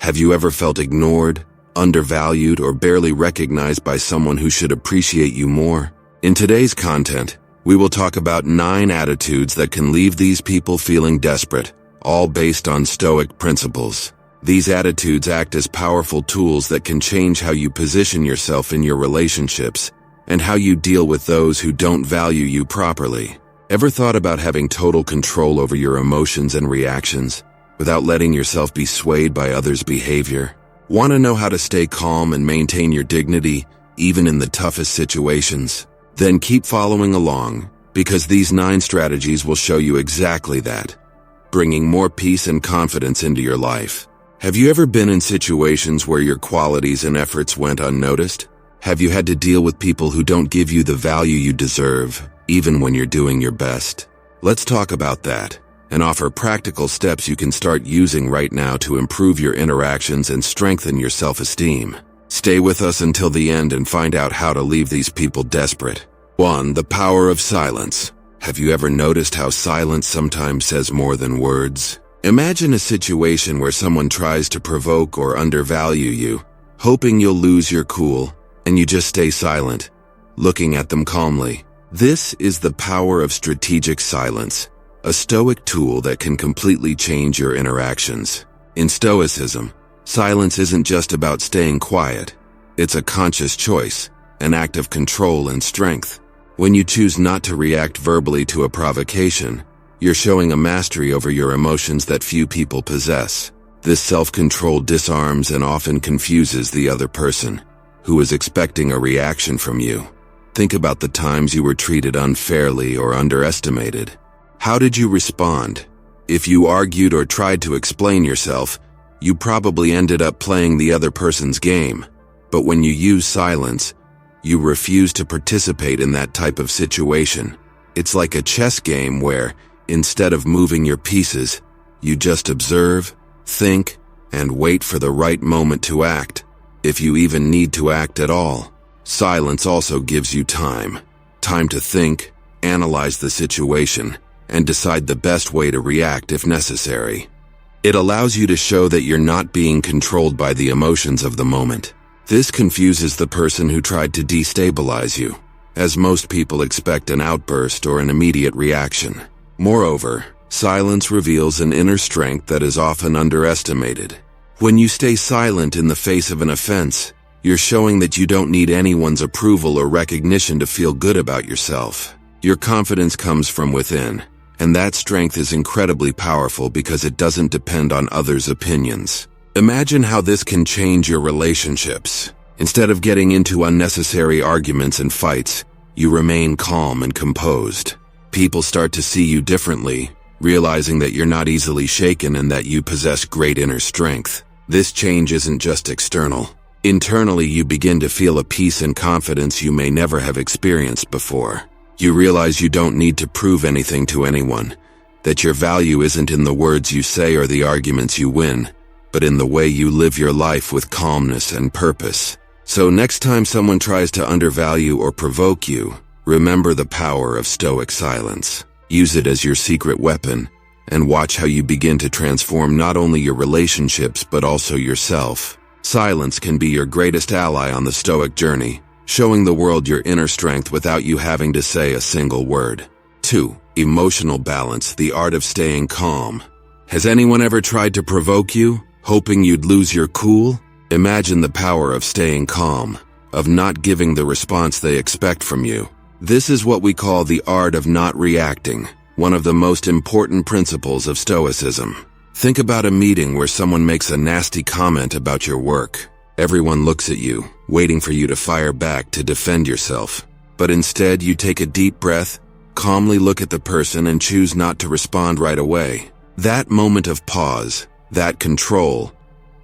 Have you ever felt ignored, undervalued, or barely recognized by someone who should appreciate you more? In today's content, we will talk about 9 attitudes that can leave these people feeling desperate, all based on Stoic principles. These attitudes act as powerful tools that can change how you position yourself in your relationships and how you deal with those who don't value you properly. Ever thought about having total control over your emotions and reactions without letting yourself be swayed by others' behavior? Want to know how to stay calm and maintain your dignity even in the toughest situations? Then keep following along, because these 9 strategies will show you exactly that, bringing more peace and confidence into your life. Have you ever been in situations where your qualities and efforts went unnoticed? Have you had to deal with people who don't give you the value you deserve, even when you're doing your best? Let's talk about that and offer practical steps you can start using right now to improve your interactions and strengthen your self-esteem. Stay with us until the end and find out how to leave these people desperate. 1. The power of silence. Have you ever noticed how silence sometimes says more than words? Imagine a situation where someone tries to provoke or undervalue you, hoping you'll lose your cool, and you just stay silent, looking at them calmly. This is the power of strategic silence, a Stoic tool that can completely change your interactions. In Stoicism, silence isn't just about staying quiet. It's a conscious choice, an act of control and strength. When you choose not to react verbally to a provocation, you're showing a mastery over your emotions that few people possess. This self-control disarms and often confuses the other person, who is expecting a reaction from you. Think about the times you were treated unfairly or underestimated. How did you respond? If you argued or tried to explain yourself, you probably ended up playing the other person's game. But when you use silence, you refuse to participate in that type of situation. It's like a chess game where, instead of moving your pieces, you just observe, think, and wait for the right moment to act, if you even need to act at all. Silence also gives you time to think, analyze the situation, and decide the best way to react if necessary. It allows you to show that you're not being controlled by the emotions of the moment. This confuses the person who tried to destabilize you, as most people expect an outburst or an immediate reaction. Moreover, silence reveals an inner strength that is often underestimated. When you stay silent in the face of an offense, you're showing that you don't need anyone's approval or recognition to feel good about yourself. Your confidence comes from within, and that strength is incredibly powerful because it doesn't depend on others' opinions. Imagine how this can change your relationships. Instead of getting into unnecessary arguments and fights, you remain calm and composed. People start to see you differently, realizing that you're not easily shaken and that you possess great inner strength. This change isn't just external. Internally, you begin to feel a peace and confidence you may never have experienced before. You realize you don't need to prove anything to anyone, that your value isn't in the words you say or the arguments you win, but in the way you live your life with calmness and purpose. So next time someone tries to undervalue or provoke you, remember the power of Stoic silence. Use it as your secret weapon, and watch how you begin to transform not only your relationships but also yourself. Silence can be your greatest ally on the Stoic journey, showing the world your inner strength without you having to say a single word. 2. Emotional balance, the art of staying calm. Has anyone ever tried to provoke you, hoping you'd lose your cool? Imagine the power of staying calm, of not giving the response they expect from you. This is what we call the art of not reacting, one of the most important principles of Stoicism. Think about a meeting where someone makes a nasty comment about your work. Everyone looks at you, waiting for you to fire back to defend yourself. But instead, you take a deep breath, calmly look at the person, and choose not to respond right away. That moment of pause, that control,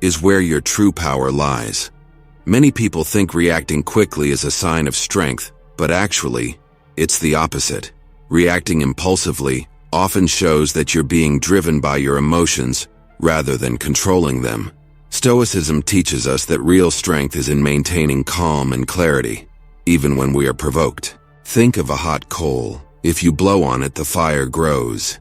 is where your true power lies. Many people think reacting quickly is a sign of strength, but actually, it's the opposite. Reacting impulsively often shows that you're being driven by your emotions rather than controlling them. Stoicism teaches us that real strength is in maintaining calm and clarity, even when we are provoked. Think of a hot coal. If you blow on it, the fire grows.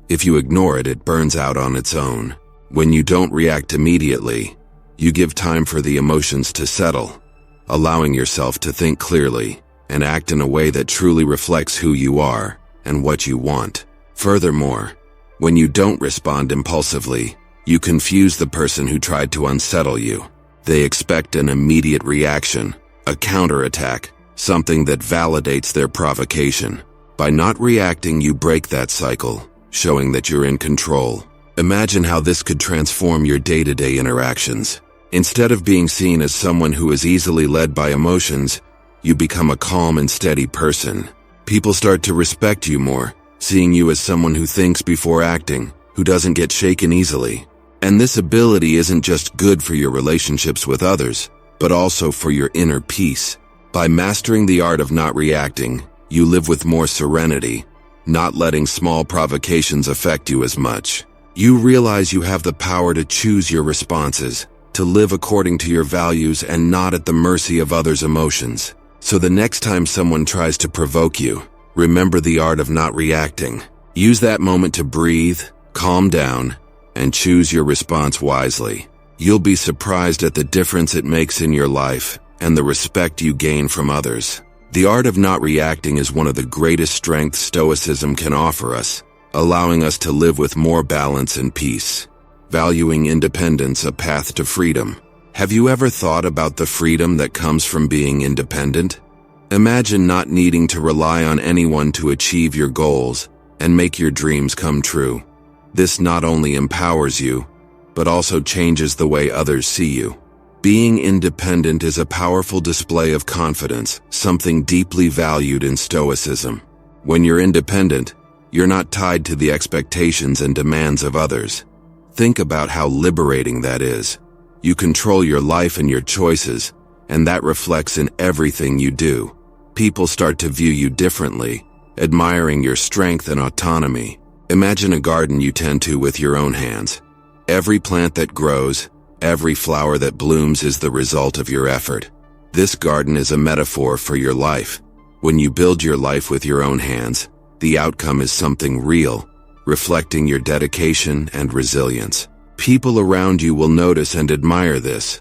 If you ignore it, it burns out on its own. When you don't react immediately, You give time for the emotions to settle, allowing yourself to think clearly and act in a way that truly reflects who you are and what you want. Furthermore, when you don't respond impulsively, you confuse the person who tried to unsettle you. They expect an immediate reaction, a counterattack, something that validates their provocation. By not reacting, you break that cycle, showing that you're in control. Imagine how this could transform your day-to-day interactions. Instead of being seen as someone who is easily led by emotions, you become a calm and steady person. People start to respect you more, seeing you as someone who thinks before acting, who doesn't get shaken easily. And this ability isn't just good for your relationships with others, but also for your inner peace. By mastering the art of not reacting, you live with more serenity, not letting small provocations affect you as much. You realize you have the power to choose your responses, to live according to your values and not at the mercy of others' emotions. So the next time someone tries to provoke you, remember the art of not reacting. Use that moment to breathe, calm down, and choose your response wisely. You'll be surprised at the difference it makes in your life and the respect you gain from others. The art of not reacting is one of the greatest strengths Stoicism can offer us, allowing us to live with more balance and peace. Valuing independence, a path to freedom. Have you ever thought about the freedom that comes from being independent? Imagine not needing to rely on anyone to achieve your goals and make your dreams come true. This not only empowers you, but also changes the way others see you. Being independent is a powerful display of confidence, something deeply valued in Stoicism. When you're independent, you're not tied to the expectations and demands of others. Think about how liberating that is. You control your life and your choices, and that reflects in everything you do. People start to view you differently, admiring your strength and autonomy. Imagine a garden you tend to with your own hands. Every plant that grows, every flower that blooms is the result of your effort. This garden is a metaphor for your life. When you build your life with your own hands, the outcome is something real, reflecting your dedication and resilience. People around you will notice and admire this.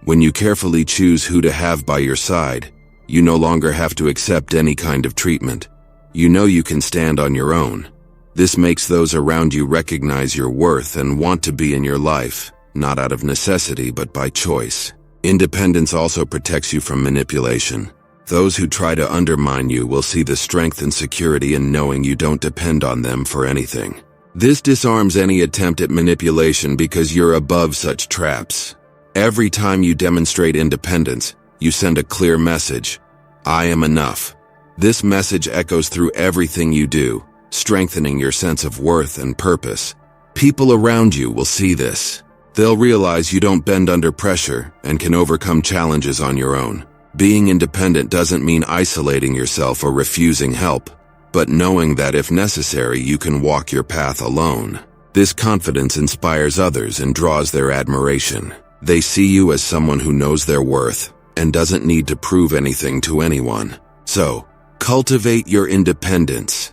When you carefully choose who to have by your side, you no longer have to accept any kind of treatment. You know you can stand on your own. This makes those around you recognize your worth and want to be in your life, not out of necessity but by choice. Independence also protects you from manipulation. Those who try to undermine you will see the strength and security in knowing you don't depend on them for anything. This disarms any attempt at manipulation because you're above such traps. Every time you demonstrate independence, you send a clear message: I am enough. This message echoes through everything you do, strengthening your sense of worth and purpose. People around you will see this. They'll realize you don't bend under pressure and can overcome challenges on your own. Being independent doesn't mean isolating yourself or refusing help, but knowing that if necessary, you can walk your path alone. This confidence inspires others and draws their admiration. They see you as someone who knows their worth and doesn't need to prove anything to anyone. So, cultivate your independence.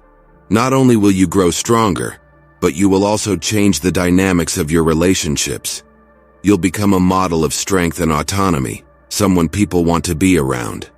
Not only will you grow stronger, but you will also change the dynamics of your relationships. You'll become a model of strength and autonomy, someone people want to be around.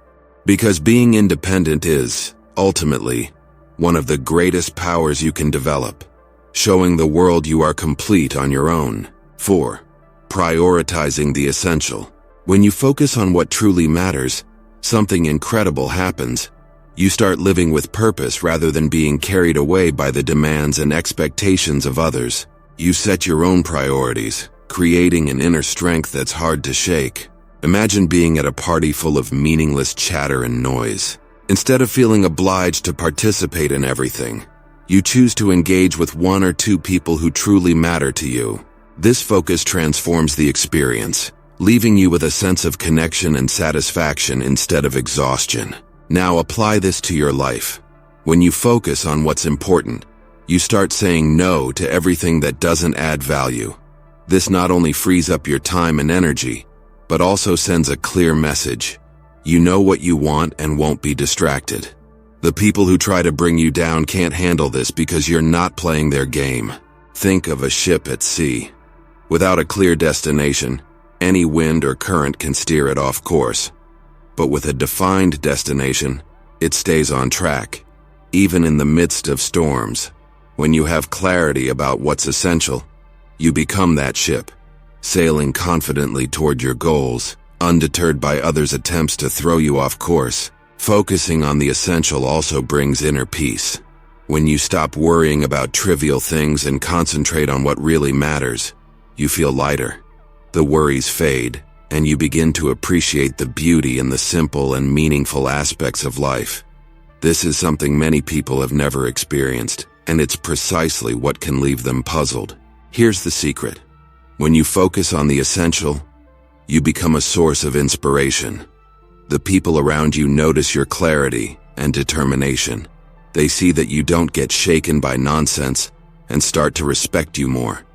Because being independent is, ultimately, one of the greatest powers you can develop, showing the world you are complete on your own. 4. Prioritizing the essential. When you focus on what truly matters, something incredible happens. You start living with purpose rather than being carried away by the demands and expectations of others. You set your own priorities, creating an inner strength that's hard to shake. Imagine being at a party full of meaningless chatter and noise. Instead of feeling obliged to participate in everything, you choose to engage with one or two people who truly matter to you. This focus transforms the experience, leaving you with a sense of connection and satisfaction instead of exhaustion. Now apply this to your life. When you focus on what's important, you start saying no to everything that doesn't add value. This not only frees up your time and energy, but also sends a clear message. You know what you want and won't be distracted. The people who try to bring you down can't handle this because you're not playing their game. Think of a ship at sea. Without a clear destination, Any wind or current can steer it off course. But with a defined destination, it stays on track, even in the midst of storms. When you have clarity about what's essential, you become that ship, sailing confidently toward your goals, undeterred by others' attempts to throw you off course. Focusing on the essential also brings inner peace. When you stop worrying about trivial things and concentrate on what really matters, you feel lighter. The worries fade, and you begin to appreciate the beauty in the simple and meaningful aspects of life. This is something many people have never experienced, and it's precisely what can leave them puzzled. Here's the secret. When you focus on the essential, you become a source of inspiration. The people around you notice your clarity and determination. They see that you don't get shaken by nonsense and start to respect you more.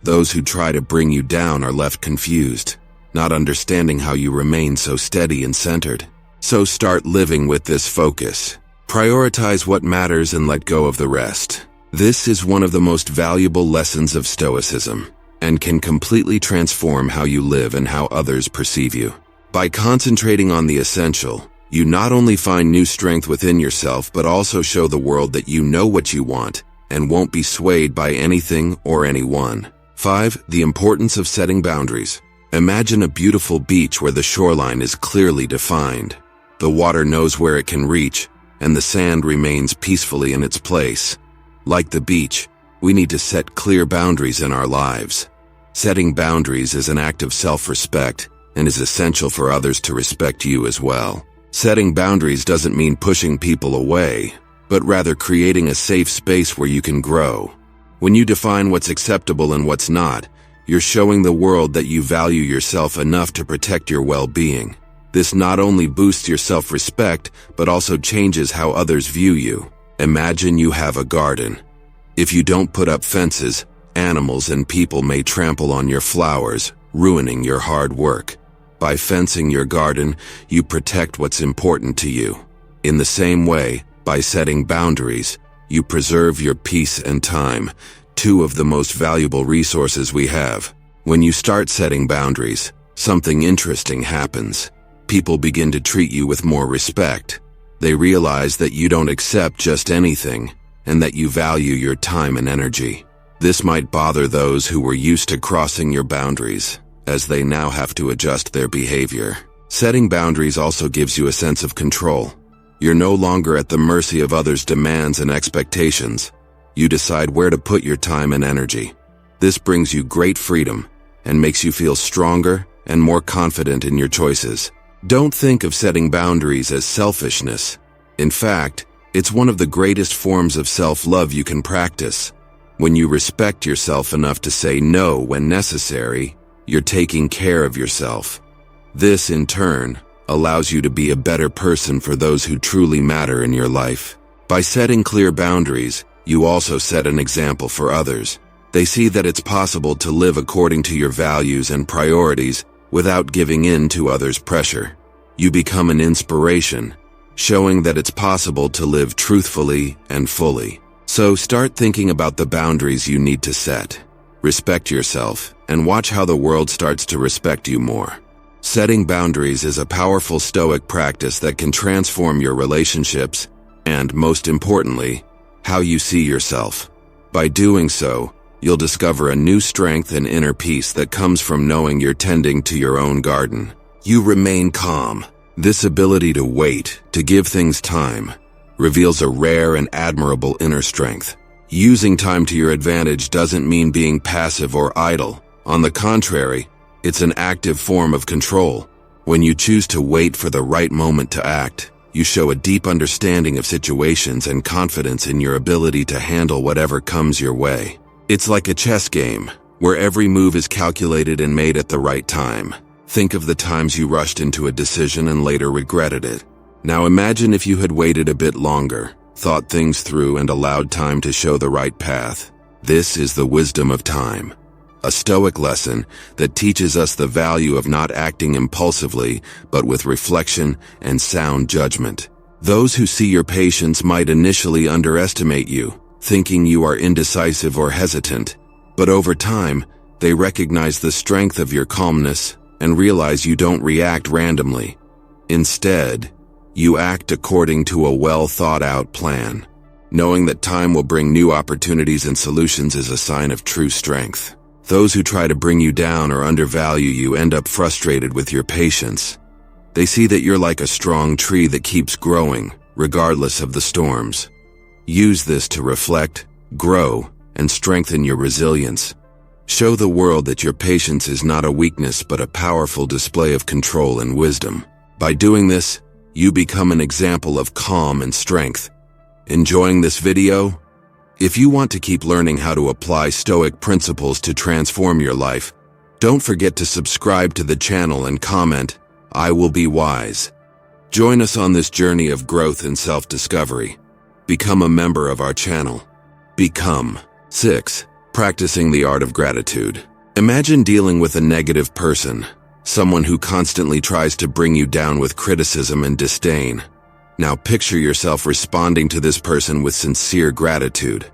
Those who try to bring you down are left confused, not understanding how you remain so steady and centered. So start living with this focus. Prioritize what matters and let go of the rest. This is one of the most valuable lessons of Stoicism, and can completely transform how you live and how others perceive you. By concentrating on the essential, you not only find new strength within yourself, but also show the world that you know what you want and won't be swayed by anything or anyone. 5. The importance of setting boundaries. Imagine a beautiful beach where the shoreline is clearly defined. The water knows where it can reach, and the sand remains peacefully in its place. Like the beach, we need to set clear boundaries in our lives. Setting boundaries is an act of self-respect and is essential for others to respect you as well. Setting boundaries doesn't mean pushing people away, but rather creating a safe space where you can grow. When you define what's acceptable and what's not, you're showing the world that you value yourself enough to protect your well-being. This not only boosts your self-respect, but also changes how others view you. Imagine you have a garden. If you don't put up fences, animals and people may trample on your flowers, ruining your hard work. By fencing your garden, you protect what's important to you. In the same way, by setting boundaries, you preserve your peace and time, two of the most valuable resources we have. When you start setting boundaries, something interesting happens. People begin to treat you with more respect. They realize that you don't accept just anything, and that you value your time and energy. This might bother those who were used to crossing your boundaries, as they now have to adjust their behavior. Setting boundaries also gives you a sense of control. You're no longer at the mercy of others' demands and expectations. You decide where to put your time and energy. This brings you great freedom and makes you feel stronger and more confident in your choices. Don't think of setting boundaries as selfishness. In fact, it's one of the greatest forms of self-love you can practice. When you respect yourself enough to say no when necessary, you're taking care of yourself. This, in turn, allows you to be a better person for those who truly matter in your life. By setting clear boundaries, you also set an example for others. They see that it's possible to live according to your values and priorities without giving in to others' pressure. You become an inspiration, showing that it's possible to live truthfully and fully. So start thinking about the boundaries you need to set. Respect yourself, and watch how the world starts to respect you more. Setting boundaries is a powerful Stoic practice that can transform your relationships and, most importantly, how you see yourself. By doing so, you'll discover a new strength and inner peace that comes from knowing you're tending to your own garden. You remain calm. This ability to wait, to give things time, reveals a rare and admirable inner strength. Using time to your advantage doesn't mean being passive or idle. On the contrary, it's an active form of control. When you choose to wait for the right moment to act, you show a deep understanding of situations and confidence in your ability to handle whatever comes your way. It's like a chess game, where every move is calculated and made at the right time. Think of the times you rushed into a decision and later regretted it. Now imagine if you had waited a bit longer, thought things through, and allowed time to show the right path. This is the wisdom of time, a Stoic lesson that teaches us the value of not acting impulsively, but with reflection and sound judgment. Those who see your patience might initially underestimate you, thinking you are indecisive or hesitant, but over time, they recognize the strength of your calmness and realize you don't react randomly. Instead, you act according to a well-thought-out plan. Knowing that time will bring new opportunities and solutions is a sign of true strength. Those who try to bring you down or undervalue you end up frustrated with your patience. They see that you're like a strong tree that keeps growing, regardless of the storms. Use this to reflect, grow, and strengthen your resilience. Show the world that your patience is not a weakness but a powerful display of control and wisdom. By doing this, you become an example of calm and strength. Enjoying this video? If you want to keep learning how to apply Stoic principles to transform your life, don't forget to subscribe to the channel and comment, "I will be wise." Join us on this journey of growth and self-discovery. Become a member of our channel. 6. Practicing the art of gratitude. Imagine dealing with a negative person, someone who constantly tries to bring you down with criticism and disdain. Now picture yourself responding to this person with sincere gratitude.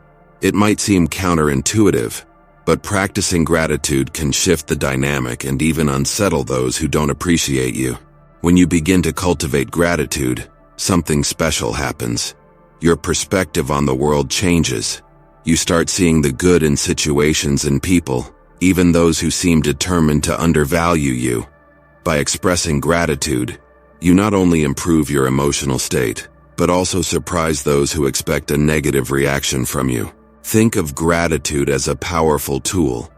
It might seem counterintuitive, but practicing gratitude can shift the dynamic and even unsettle those who don't appreciate you. When you begin to cultivate gratitude, something special happens. Your perspective on the world changes. You start seeing the good in situations and people, even those who seem determined to undervalue you. By expressing gratitude, you not only improve your emotional state, but also surprise those who expect a negative reaction from you. Think of gratitude as a powerful tool.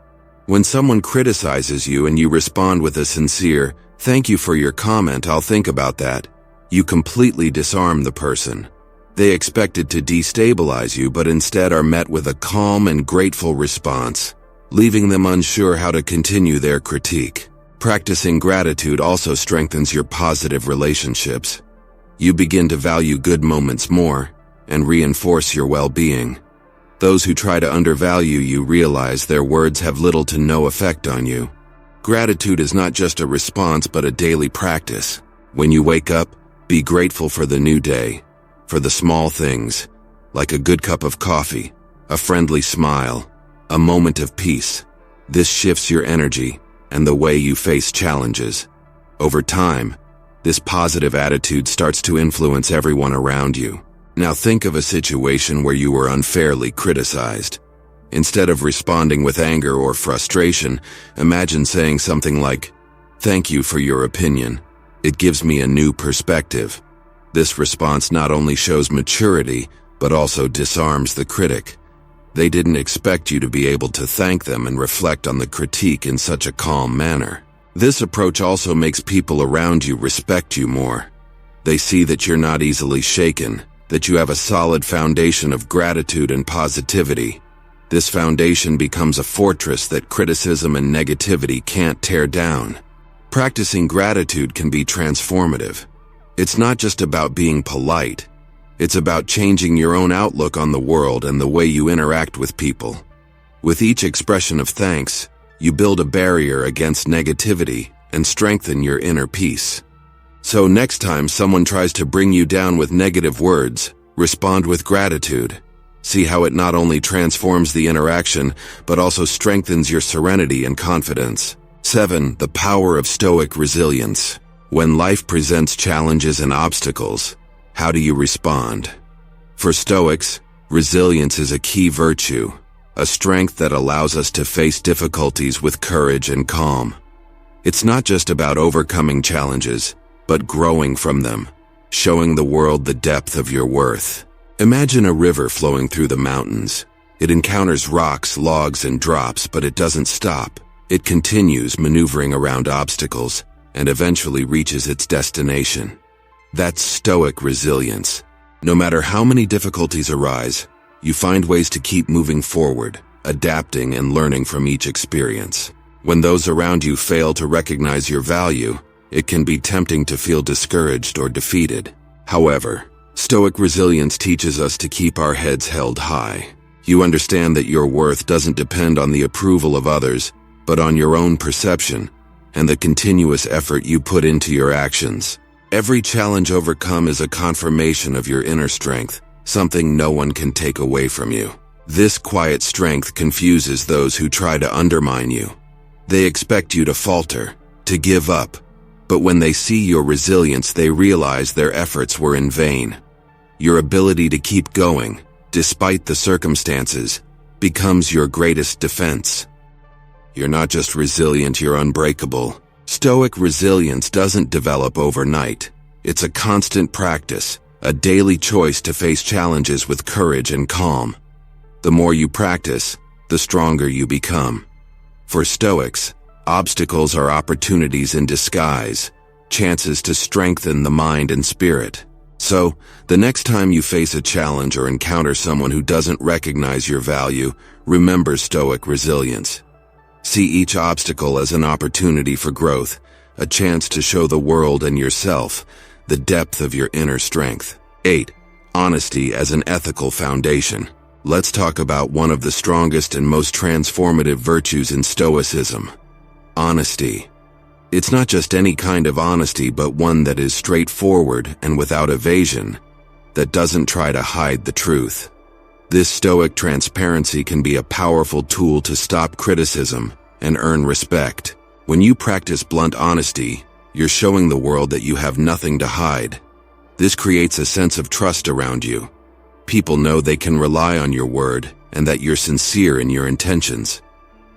When someone criticizes you and you respond with a sincere, "Thank you for your comment, I'll think about that," you completely disarm the person. They expected to destabilize you, but instead are met with a calm and grateful response, leaving them unsure how to continue their critique. Practicing gratitude also strengthens your positive relationships. You begin to value good moments more and reinforce your well-being. Those who try to undervalue you realize their words have little to no effect on you. Gratitude is not just a response but a daily practice. When you wake up, be grateful for the new day, for the small things, like a good cup of coffee, a friendly smile, a moment of peace. This shifts your energy and the way you face challenges. Over time, this positive attitude starts to influence everyone around you. Now think of a situation where you were unfairly criticized. Instead of responding with anger or frustration, imagine saying something like, "Thank you for your opinion. It gives me a new perspective." This response not only shows maturity, but also disarms the critic. They didn't expect you to be able to thank them and reflect on the critique in such a calm manner. This approach also makes people around you respect you more. They see that you're not easily shaken, that you have a solid foundation of gratitude and positivity. This foundation becomes a fortress that criticism and negativity can't tear down. Practicing gratitude can be transformative. It's not just about being polite. It's about changing your own outlook on the world and the way you interact with people. With each expression of thanks, you build a barrier against negativity and strengthen your inner peace. So next time someone tries to bring you down with negative words, respond with gratitude. See how it not only transforms the interaction, but also strengthens your serenity and confidence. 7. The power of Stoic resilience. When life presents challenges and obstacles, how do you respond? For Stoics, resilience is a key virtue, a strength that allows us to face difficulties with courage and calm. It's not just about overcoming challenges, but growing from them, showing the world the depth of your worth. Imagine a river flowing through the mountains. It encounters rocks, logs, and drops, but it doesn't stop. It continues maneuvering around obstacles and eventually reaches its destination. That's Stoic resilience. No matter how many difficulties arise, you find ways to keep moving forward, adapting and learning from each experience. When those around you fail to recognize your value, it can be tempting to feel discouraged or defeated. However, Stoic resilience teaches us to keep our heads held high. You understand that your worth doesn't depend on the approval of others, but on your own perception and the continuous effort you put into your actions. Every challenge overcome is a confirmation of your inner strength, something no one can take away from you. This quiet strength confuses those who try to undermine you. They expect you to falter, to give up. But when they see your resilience, they realize their efforts were in vain. Your ability to keep going, despite the circumstances, becomes your greatest defense. You're not just resilient, you're unbreakable. Stoic resilience doesn't develop overnight. It's a constant practice, a daily choice to face challenges with courage and calm. The more you practice, the stronger you become. For Stoics, obstacles are opportunities in disguise, chances to strengthen the mind and spirit. So, the next time you face a challenge or encounter someone who doesn't recognize your value, remember Stoic resilience. See each obstacle as an opportunity for growth, a chance to show the world and yourself the depth of your inner strength. 8. Honesty as an ethical foundation. Let's talk about one of the strongest and most transformative virtues in Stoicism: honesty. It's not just any kind of honesty, but one that is straightforward and without evasion, that doesn't try to hide the truth. This Stoic transparency can be a powerful tool to stop criticism and earn respect. When you practice blunt honesty, you're showing the world that you have nothing to hide. This creates a sense of trust around you. People know they can rely on your word and that you're sincere in your intentions.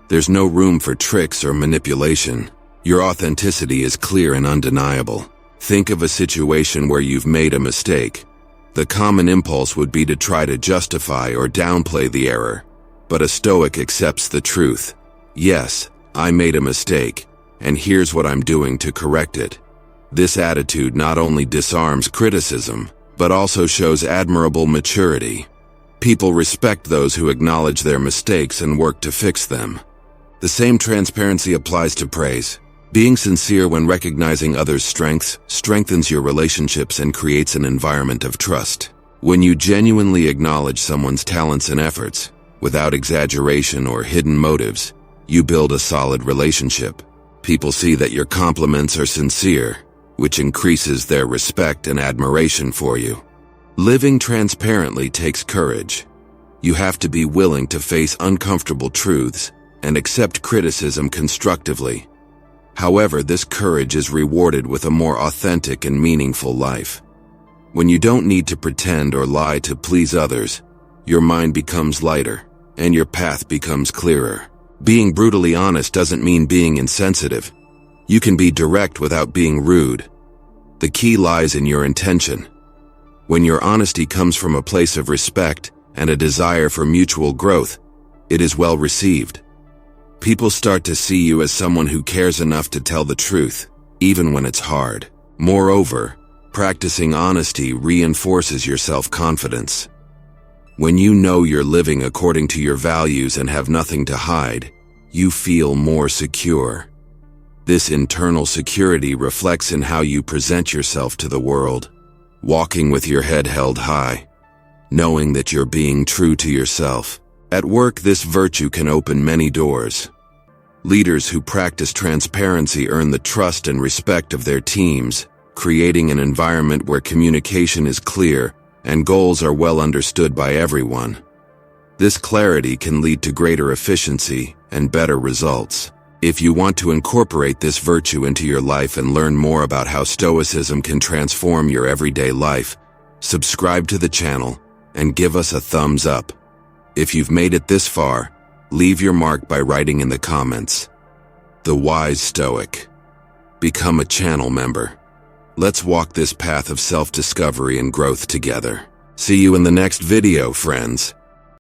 There's no room for tricks or manipulation. Your authenticity is clear and undeniable. Think of a situation where you've made a mistake. The common impulse would be to try to justify or downplay the error. But a Stoic accepts the truth. Yes, I made a mistake, and here's what I'm doing to correct it. This attitude not only disarms criticism, but also shows admirable maturity. People respect those who acknowledge their mistakes and work to fix them. The same transparency applies to praise. Being sincere when recognizing others' strengths strengthens your relationships and creates an environment of trust. When you genuinely acknowledge someone's talents and efforts, without exaggeration or hidden motives, you build a solid relationship. People see that your compliments are sincere, which increases their respect and admiration for you. Living transparently takes courage. You have to be willing to face uncomfortable truths and accept criticism constructively. However, this courage is rewarded with a more authentic and meaningful life. When you don't need to pretend or lie to please others, your mind becomes lighter and your path becomes clearer. Being brutally honest doesn't mean being insensitive. You can be direct without being rude. The key lies in your intention. When your honesty comes from a place of respect and a desire for mutual growth, it is well received. People start to see you as someone who cares enough to tell the truth, even when it's hard. Moreover, practicing honesty reinforces your self-confidence. When you know you're living according to your values and have nothing to hide, you feel more secure. This internal security reflects in how you present yourself to the world, walking with your head held high, knowing that you're being true to yourself. At work, this virtue can open many doors. Leaders who practice transparency earn the trust and respect of their teams, creating an environment where communication is clear and goals are well understood by everyone. This clarity can lead to greater efficiency and better results. If you want to incorporate this virtue into your life and learn more about how Stoicism can transform your everyday life, subscribe to the channel and give us a thumbs up. If you've made it this far, leave your mark by writing in the comments, "The Wise Stoic." Become a channel member. Let's walk this path of self-discovery and growth together. See you in the next video, friends.